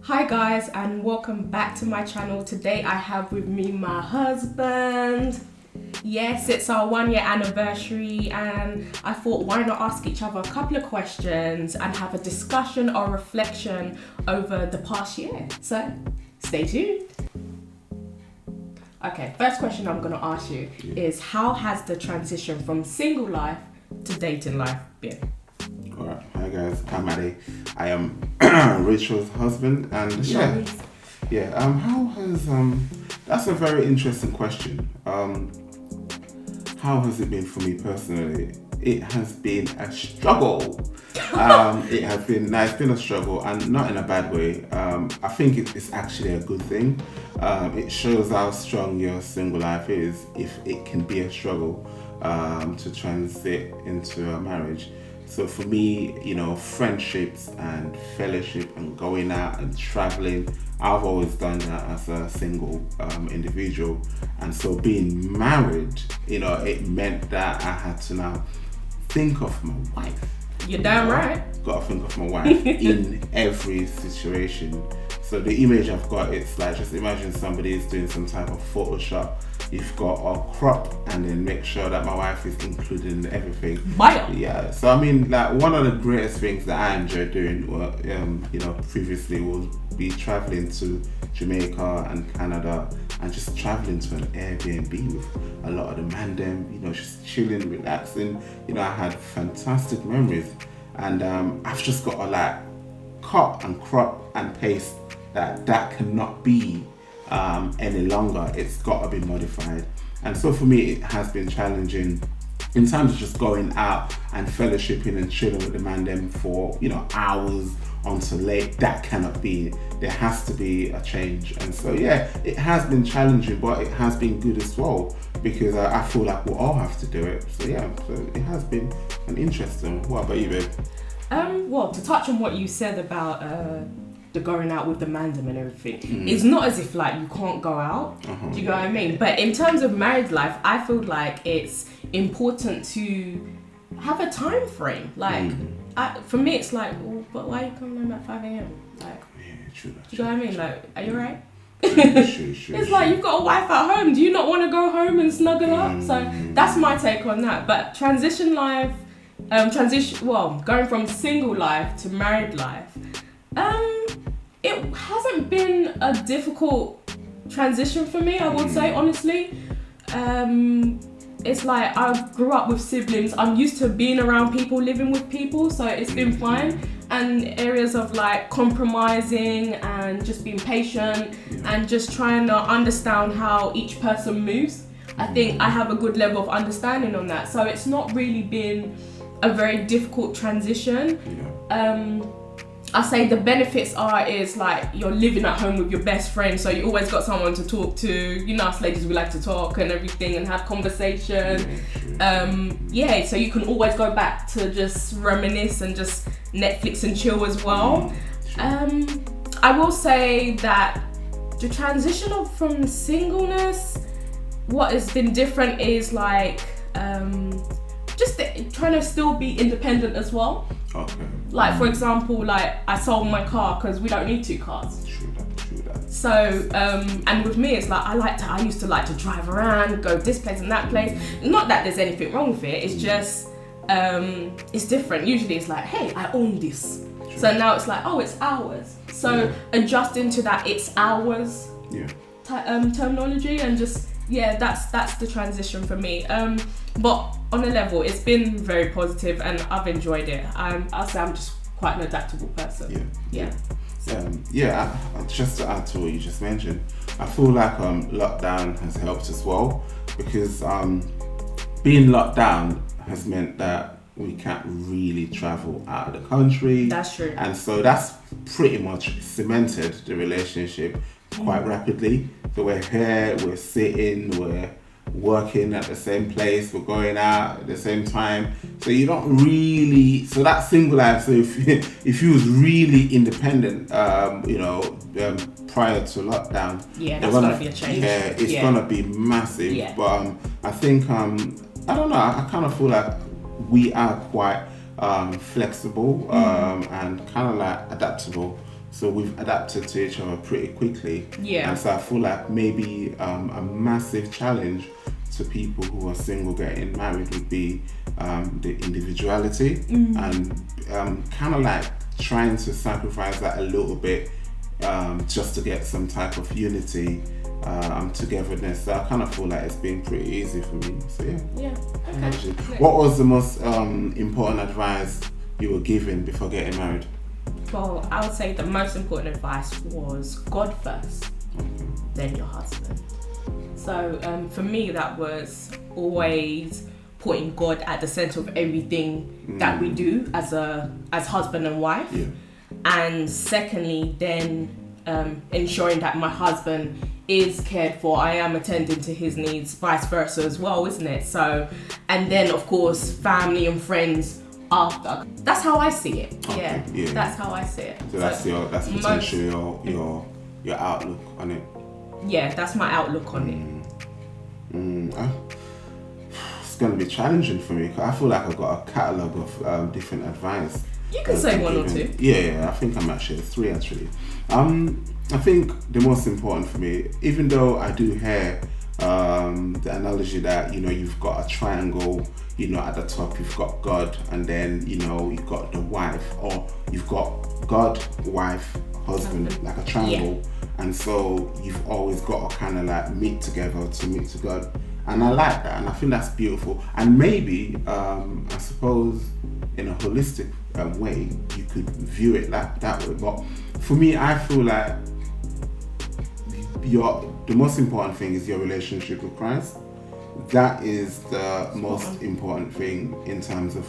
Hi guys, and welcome back to my channel. Today I have with me my husband. Yes, it's our 1 year anniversary, and I thought why not ask each other a couple of questions and have a discussion or reflection over the past year. So stay tuned. Okay, first question I'm going to ask you is, how has the transition from single life to dating life been? Alright, hi guys, I'm Addy. I am Rachel's husband, and how has that's a very interesting question. How has it been for me personally? It has been a struggle. It's been a struggle, and not in a bad way. I think it's actually a good thing. It shows how strong your single life is if it can be a struggle to transit into a marriage. So for me, friendships and fellowship and going out and traveling, I've always done that as a single individual. And so being married, it meant that I had to now think of my wife. You're damn right. Got to think of my wife in every situation. So the image I've got, it's like, just imagine somebody is doing some type of Photoshop. You've got a crop and then make sure that my wife is included in everything. Yeah. So I mean, like, one of the greatest things that I enjoy doing, previously was be traveling to Jamaica and Canada and just traveling to an Airbnb with a lot of the man them, just chilling, relaxing. I had fantastic memories, and I've just got to cut and crop and paste that cannot be any longer. It's got to be modified. And so for me, it has been challenging in terms of just going out and fellowshipping and chilling with the man them for hours until late. That cannot be. There has to be a change. And so it has been challenging, but it has been good as well, because I feel like we'll all have to do it. So it has been an interesting. What about you, babe? Well, to touch on what you said about the going out with the mandem and everything, it's not as if you can't go out. Do you know what I mean? But in terms of married life, I feel like it's important to have a time frame. For me, it's but why are you coming home at 5 a.m? True. Do you know what I mean? Are you alright? Sure. It's like, you've got a wife at home. Do you not want to go home and snuggle up? So that's my take on that. But going from single life to married life, it hasn't been a difficult transition for me, I would say, honestly. It's like I grew up with siblings. I'm used to being around people, living with people, so it's been fine. And areas of compromising and just being patient and just trying to understand how each person moves. I think I have a good level of understanding on that. So it's not really been a very difficult transition. I say the benefits is you're living at home with your best friend, so you always got someone to talk to. Us ladies, we like to talk and everything and have conversation. So you can always go back to just reminisce and just Netflix and chill as well. I will say that the transition from singleness, what has been different is just trying to still be independent as well. Okay. For example, I sold my car because we don't need 2 cars. True that. So, and with me, it's I used to like to drive around, go this place and that place. Not that there's anything wrong with it. It's just, it's different. Usually it's hey, I own this. True. So now it's it's ours. So adjusting to that, it's ours. Terminology, and just that's the transition for me. But on a level, it's been very positive and I've enjoyed it. I'll say I'm just quite an adaptable person. Just to add to what you just mentioned, I feel like lockdown has helped as well, because being locked down has meant that we can't really travel out of the country. That's true. And so that's pretty much cemented the relationship quite rapidly. So we're here, we're sitting, we're working at the same place, we're going out at the same time. So you don't really, so that single life, so if you was really independent, prior to lockdown, that's gonna be a change. It's gonna be massive. But I think, I don't know, I kind of feel like we are quite flexible and kind of adaptable So we've adapted to each other pretty quickly. Yeah. And so I feel like maybe a massive challenge to people who are single getting married would be the individuality and kind of like trying to sacrifice that a little bit just to get some type of unity, togetherness. So I kind of feel like it's been pretty easy for me. So yeah. Okay. What was the most important advice you were given before getting married? Well, I would say the most important advice was God first, then your husband. So for me, that was always putting God at the center of everything that we do as husband and wife. Yeah. And secondly, then ensuring that my husband is cared for, I am attending to his needs, vice versa as well, isn't it? So, and then of course, family and friends after. That's how I see it. Okay, yeah. That's how I see it. So that's potentially your outlook on it. Yeah, that's my outlook on it. It's going to be challenging for me because I feel like I've got a catalogue of different advice. You can say one or two. Yeah, I think I'm actually 3 actually. I think the most important for me, even though I do hear the analogy that, you've got a triangle, at the top you've got God, and then, you've got the wife, or you've got God, wife, husband, like a triangle. Yeah. And so you've always got to kind of like meet together to meet to God. And I like that, and I think that's beautiful. And maybe, I suppose, in a holistic way, you could view it like that way. But for me, I feel like the most important thing is your relationship with Christ. That is the most important thing in terms of,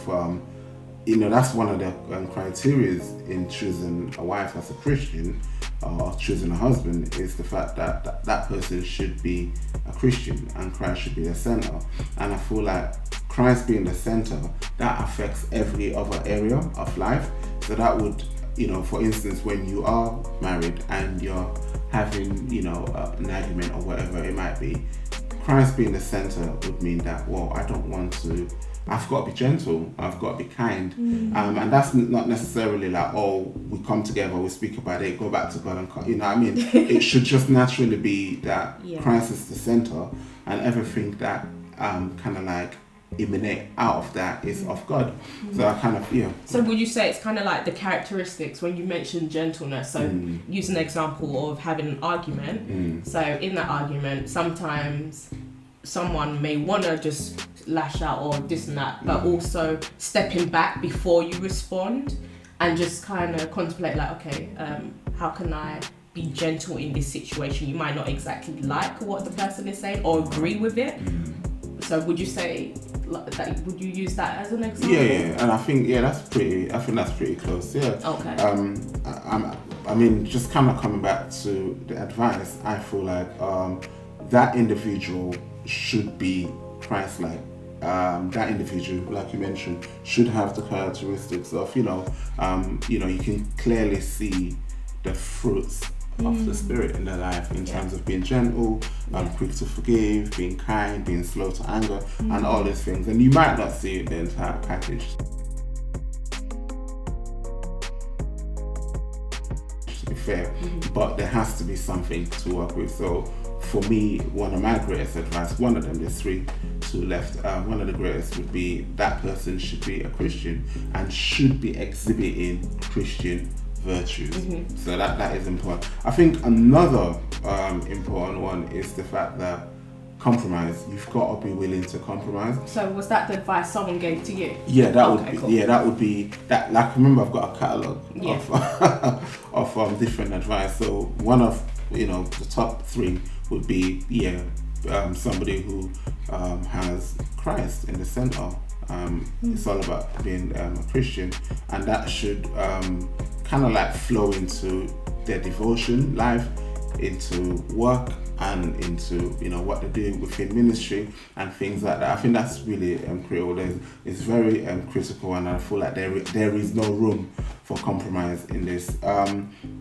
that's one of the criteria in choosing a wife as a Christian, or choosing a husband, is the fact that that person should be a Christian and Christ should be the center. And I feel like Christ being the center, that affects every other area of life. So that would, for instance, when you are married and you're having, an argument or whatever it might be, Christ being the center would mean that, I've got to be gentle, I've got to be kind. And that's not necessarily like, we come together, we speak about it, go back to God and what I mean? It should just naturally be that Christ is the center, and everything that kind of like emanate out of that is of God. So I kind of, So would you say it's kind of like the characteristics when you mentioned gentleness? So use an example of having an argument. So in that argument, sometimes someone may want to just lash out or this and that, but also stepping back before you respond and just kind of contemplate like, okay, how can I be gentle in this situation? You might not exactly like what the person is saying or agree with it. So would you say that? Would you use that as an example? Yeah, and I think that's pretty close. Yeah. Okay. I mean, just kind of coming back to the advice, I feel like that individual should be Christ-like. That individual, like you mentioned, should have the characteristics of, you can clearly see the fruits of the Spirit in their life in terms of being gentle, quick to forgive, being kind, being slow to anger, and all these things. And you might not see the entire package, to be fair, but there has to be something to work with. So for me, one of my greatest advice, one of them, there's 3, 2 left, one of the greatest would be that person should be a Christian and should be exhibiting Christian virtues. So that is important. I think another important one is the fact that compromise. You've got to be willing to compromise. So was that the advice someone gave to you? Yeah, that would be that. Like, remember, I've got a catalogue of different advice. So one of the top 3 would be somebody who has Christ in the center. It's all about being a Christian, and that should kind of like flow into their devotion life, into work, and into what they do within ministry and things like that. I think that's really critical. It's very critical, and I feel like there is no room for compromise in this.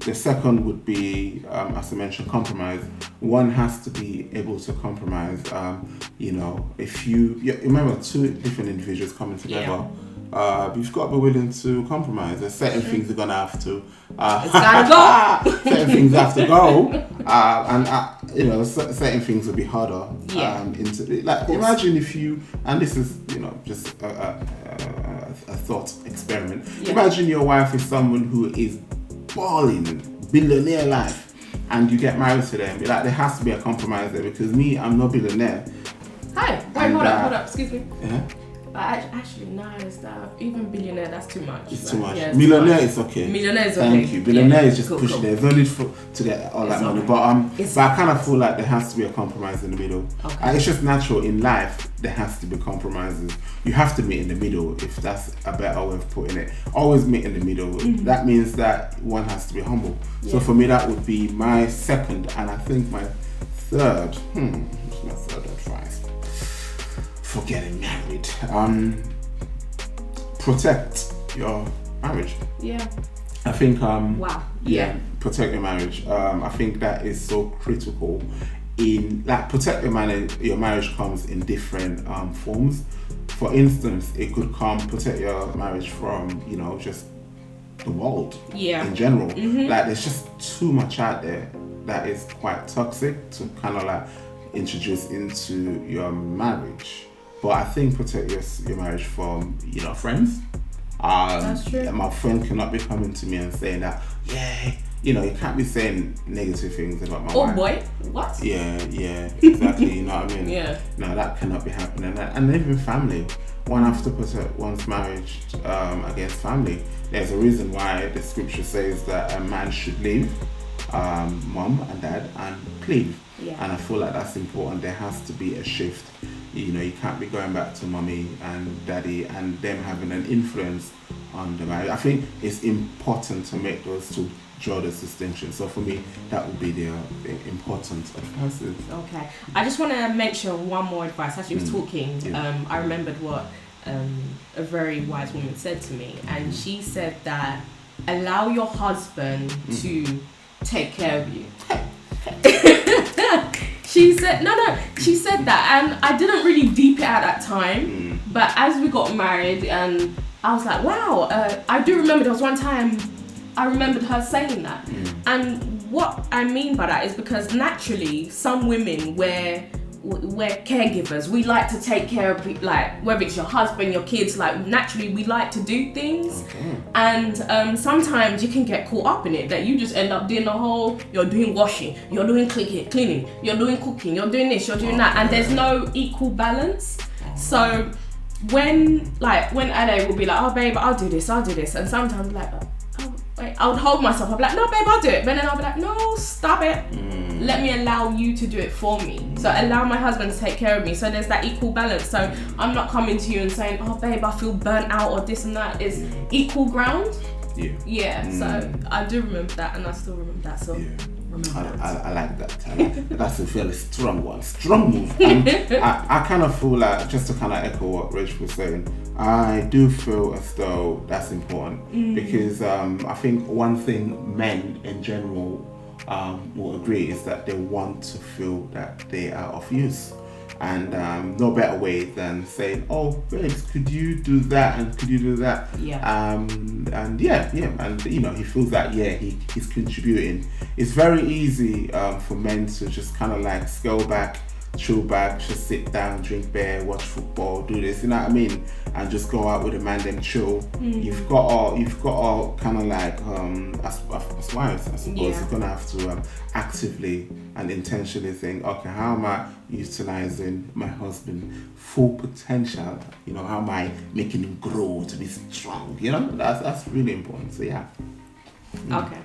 The second would be, as I mentioned, compromise. One has to be able to compromise. If you remember 2 different individuals coming together, you've got to be willing to compromise. There's certain things you're gonna have to. It's gotta go. Certain things have to go, and certain things will be harder. Yeah. Imagine if you, and this is just a thought experiment. Yeah. Imagine your wife is someone who is balling, billionaire life, and you get married to them. Like, there has to be a compromise there, because me, I'm not billionaire. Hi. Wait, hold up. Excuse me. Yeah. Actually, no, it's that. Even billionaire, that's too much. It's too much. Yeah, it's Millionaire too much. is okay. Millionaire is okay. Thank you. Billionaire is just Cool, pushing. cool. There's no need to get all that It's money. okay. But I kind of feel like there has to be a compromise in the middle. Okay. It's just natural in life. There has to be compromises. You have to meet in the middle, if that's a better way of putting it. Always meet in the middle. Mm-hmm. That means that one has to be humble. Yeah. So for me, that would be my second, and I think my third. What's my third advice for getting married? Protect your marriage. Yeah. I think Wow. Yeah. protect your marriage. I think that is so critical. In protect your marriage comes in different forms. For instance, it could protect your marriage from just the world in general. Mm-hmm. Like, there's just too much out there that is quite toxic to kind of introduce into your marriage. But I think protect your marriage from friends. That's true. My friend cannot be coming to me and saying that, you can't be saying negative things about my wife. Oh boy, what? Yeah, exactly. You know what I mean? Yeah. No, that cannot be happening. And even family, one has to protect one's marriage against family. There's a reason why the scripture says that a man should leave mom and dad and cleave. Yeah. And I feel like that's important. There has to be a shift. You can't be going back to mommy and daddy and them having an influence on the marriage. I think it's important to make those two draw this distinction. So for me, that would be the important advices. Okay. I just want to mention one more advice. As you was talking, I remembered what a very wise woman said to me, and she said that allow your husband to take care of you. She said she said that, and I didn't really deep it at that time, but as we got married, and I was like, wow, I do remember there was one time I remembered her saying that. And what I mean by that is because naturally some women we're caregivers. We like to take care of people, like whether it's your husband, your kids, like naturally we like to do things. And sometimes you can get caught up in it that you just end up doing you're doing washing, you're doing cleaning, you're doing cooking, you're doing this, you're doing that, and there's no equal balance. So when Ade will be like, oh babe, I'll do this, and sometimes like, oh wait, I would hold myself, I'll be like, no babe, I'll do it, but then I'll be like, no, stop it. Let me allow you to do it for me. So allow my husband to take care of me. So there's that equal balance. So I'm not coming to you and saying, oh babe, I feel burnt out or this and that. It's equal ground. Yeah. So I do remember that, and I still remember that. So I like that. That's a fairly strong one. Strong move. I kind of feel like, just to kind of echo what Rach was saying, I do feel as though that's important because I think one thing men in general will agree is that they want to feel that they are of use, and no better way than saying, oh babes, could you do that and could you do that? And he feels that he's contributing. It's very easy for men to just kind of like scale back, chill back, just sit down, drink beer, watch football, do this, you know what I mean, and just go out with a man, then chill. You've got all kind of like as wives, I suppose you're gonna have to actively and intentionally think, okay, how am I utilizing my husband's full potential? How am I making him grow to be strong? That's really important. So Okay.